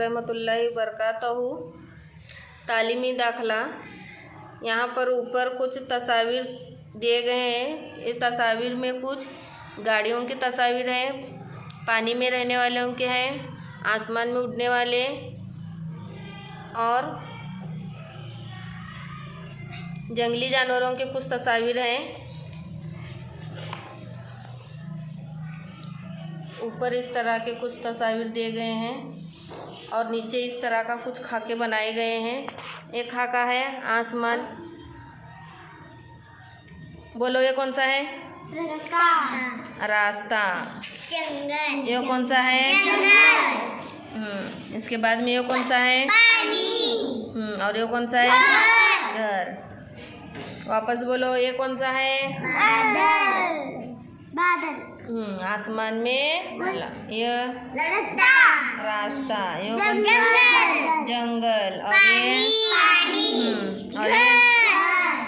रहमतुल्लाहि बरकातहू। तालीमी दाखला। यहाँ पर ऊपर कुछ तस्वीर दिए गए हैं। इस तस्वीर में कुछ गाड़ियों की तस्वीर है, पानी में रहने वालों के हैं, आसमान में उड़ने वाले और जंगली जानवरों के कुछ तस्वीर हैं। ऊपर इस तरह के कुछ तस्वीर दिए गए हैं और नीचे इस तरह का कुछ खाके बनाए गए हैं। एक खाका है आसमान, बोलो ये कौन सा है? रास्ता। जंगल। ये कौन सा है? जंगल। इसके बाद में ये कौन सा है? पानी। और ये कौन सा है? घर। वापस बोलो, ये कौन सा है? बादल। बादल। आसमान में ये रास्ता। ये जंगल। जंगल। और ये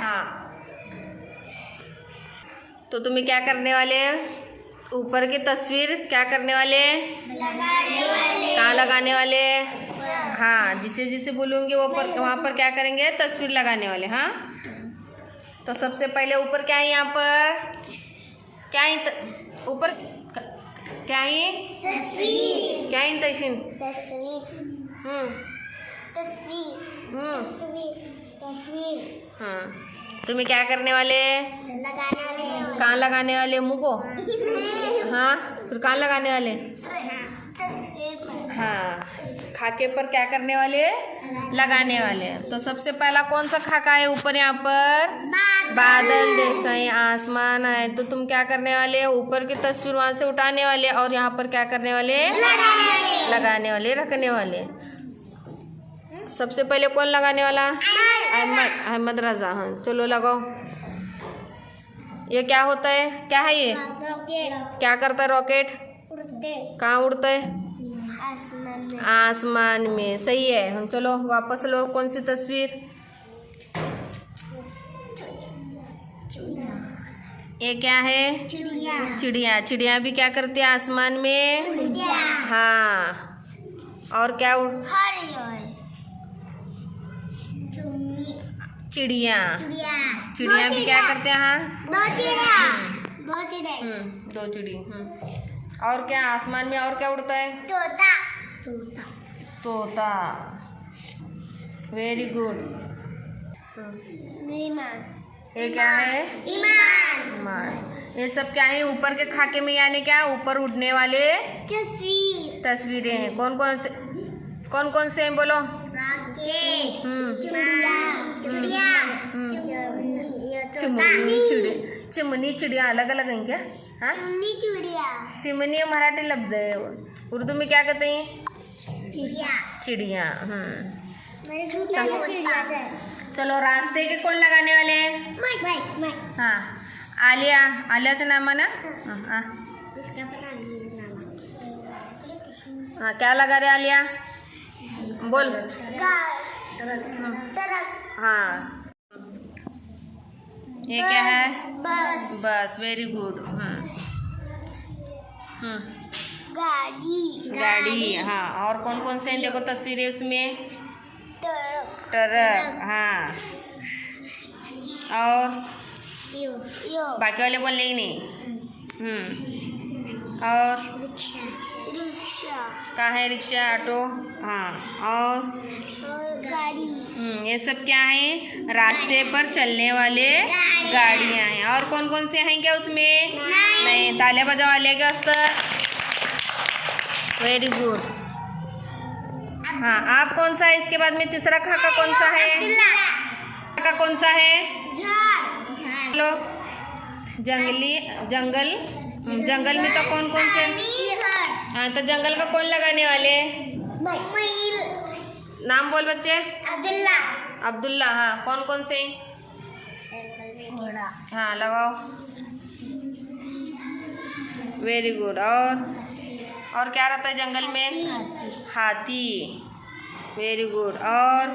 हाँ। तो तुम्हें क्या करने वाले? ऊपर की तस्वीर क्या करने वाले? कहाँ लगाने वाले? हाँ, जिसे जिसे बोलूँगी वो पर वहाँ पर क्या करेंगे? तस्वीर लगाने वाले। हाँ, तो सबसे पहले ऊपर क्या है? यहाँ पर क्या है? ऊपर क्या है? तस्वीर। क्या है? तस्वीर। तस्वीर। हाँ, तुम्हें क्या करने वाले? लगाने वाले। कहाँ लगाने वाले? मुँह को? हाँ, फिर कहाँ लगाने वाले? हाँ, खाके पर क्या करने वाले? लगाने वाले। तो सबसे पहला कौन सा खाका है ऊपर? यहाँ पर बादल जैसा है, आसमान है। तो तुम क्या करने वाले? ऊपर की तस्वीर वहाँ से उठाने वाले और यहाँ पर क्या करने वाले? लगाने वाले, रखने वाले। सबसे पहले कौन लगाने वाला? अहमद रजा। हाँ, चलो लगाओ। ये क्या होता है? क्या है ये? क्या करता है रॉकेट? कहाँ उड़ता है? आसमान में। सही है। हम चलो वापस लो। कौन सी तस्वीर? ये क्या है? चिड़िया। चिड़िया भी क्या करती है? आसमान में। हाँ, और क्या? चिड़िया। चिड़िया भी क्या करते हैं? हाँ, दो चिड़ी। और क्या आसमान में और क्या उड़ता है? तोता। Very good. ये क्या है? ईमान। ये सब क्या है ऊपर के खाके में? यानी क्या? ऊपर उड़ने वाले तस्वीरें हैं। कौन कौन से हैं? बोलो। चिमनी चिड़िया अलग अलग हैं क्या? हाँ, चिमनी मराठी लफ्ज है, उर्दू में क्या कहते हैं? चिड़िया। चलो रास्ते के कौन लगाने वाले हैं? हाँ, आलिया। आलियाचं नाम है ना? हाँ, क्या लगा रहे आलिया? बोल। हाँ, ये क्या है? बस। Very good. गाड़ी। हाँ, और कौन कौन से हैं? देखो तस्वीरें उसमें। ट्रक। हाँ, और बाकी वाले बोलने ही नहीं। और कहाँ है? Rickshaw, auto. हाँ, और गाड़ी। ये सब क्या है? रास्ते पर चलने वाले गाड़ियाँ हैं। और कौन कौन से हैं क्या उसमें? नहीं। तालियां बजाओ आलिया के वास्ते। Very good. हाँ, आप कौन सा है? इसके बाद में तीसरा खाका कौन सा है? खाका कौन सा है? लो, जंगल। जंगल में तो कौन कौन से? हाँ, तो जंगल का कौन लगाने वाले? नाम बोल बच्चे। अब्दुल्ला। हाँ, कौन कौन से? हाँ, लगाओ। Very good. और क्या रहता है जंगल में? हाथी। Very good. और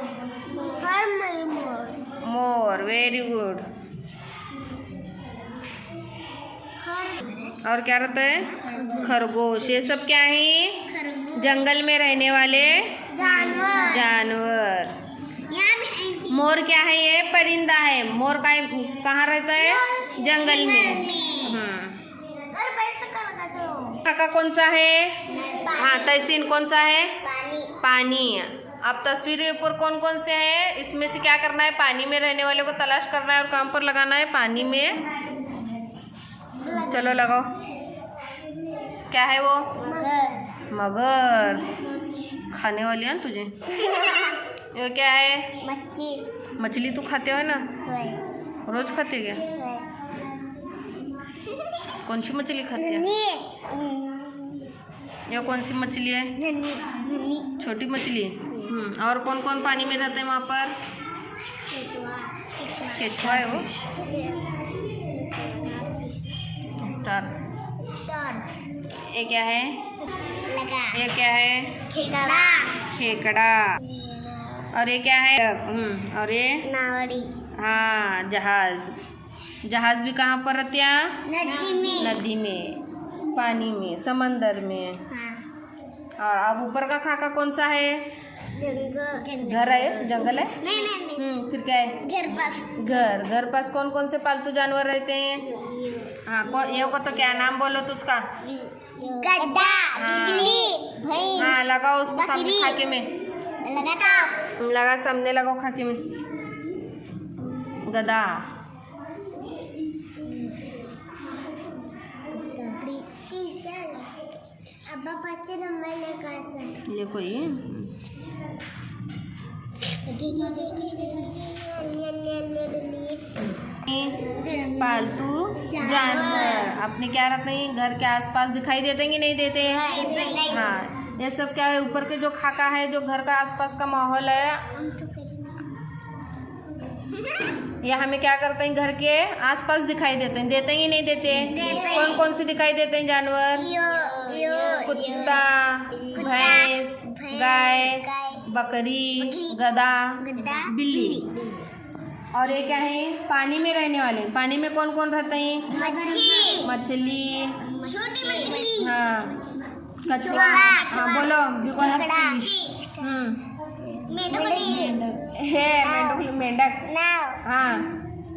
मोर। Very good. और क्या रहता है? खरगोश। ये सब क्या है? खरगोश। जंगल में रहने वाले जानवर। मोर क्या है? ये परिंदा है। मोर कहाँ रहता है? जंगल में। काका कौन सा है? हाँ, तहसीन कौन सा है? पानी। अब तस्वीर के ऊपर कौन कौन से हैं? इसमें से क्या करना है? पानी में रहने वाले को तलाश करना है और कहाँ पर लगाना है? पानी में। चलो लगाओ। क्या है वो? मगर। खाने वाली है ना तुझे? ये क्या है? मछली तू खाते हो ना? रोज खाते क्या? कौन सी मछली खाते हैं? ये कौन सी मछली है? छोटी मछली। और कौन कौन पानी में रहते हैं वहाँ पर? केचुआ है वो। स्टार। ये क्या है? ये क्या है? खेकड़ा। और ये क्या है? और ये? नावड़ी। हाँ, जहाज। जहाज भी कहाँ पर रहते हैं? नदी में, पानी में, समंदर में। और अब ऊपर का खाका कौन सा है? घर है? जंगल है? नहीं। फिर क्या है? घर पास कौन कौन से पालतू जानवर रहते हैं? हाँ, ये को तो क्या नाम बोलो तो उसका? गद्दा, बिल्ली, भैंस। हाँ, लगाओ उसको सामने खाके में। लगा, सामने लगाओ खाके में। गधा। ये कोई पालतू जानवर अपने क्या रहते हैं? घर के आसपास दिखाई देते हैं कि नहीं देते? हाँ, ये सब क्या है? ऊपर के जो खाका है, जो घर का आसपास का माहौल है, ये हमें क्या करते हैं? घर के आसपास दिखाई देते हैं। देते ही नहीं देते? कौन कौन से दिखाई देते हैं जानवर? कुत्ता, भैंस, गाय, बकरी, गधा, बिल्ली। और ये क्या है? पानी में रहने वाले। पानी में कौन कौन रहते हैं? मछली। हाँ, कछुआ। हाँ, बोलो। मेंढक। हाँ,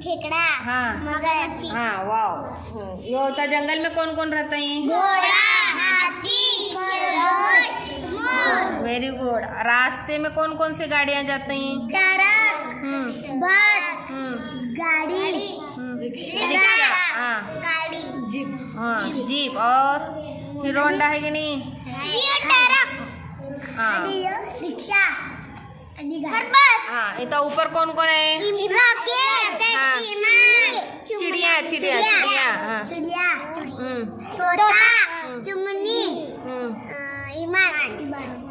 खेकड़ा। हाँ, मगरमच्छ। हाँ, वाओ। ये होता जंगल में कौन कौन रहते हैं? घोड़ा, हाथी, खरगोश, मोर। Very good. रास्ते में कौन कौन से गाड़ियाँ जाती हैं? ट्रक, बस, गाड़ी, रिक्शा। हाँ, गाड़ी, जीप। हाँ, जीप। और हीरो होंडा है कि नहीं? ट्रक, हाँ, रिक्शा, बस। हाँ। इतना ऊपर कौन कौन है? रॉकेट, हाँ। चिड़िया। हाँ। तोता, चुमनी, विमान।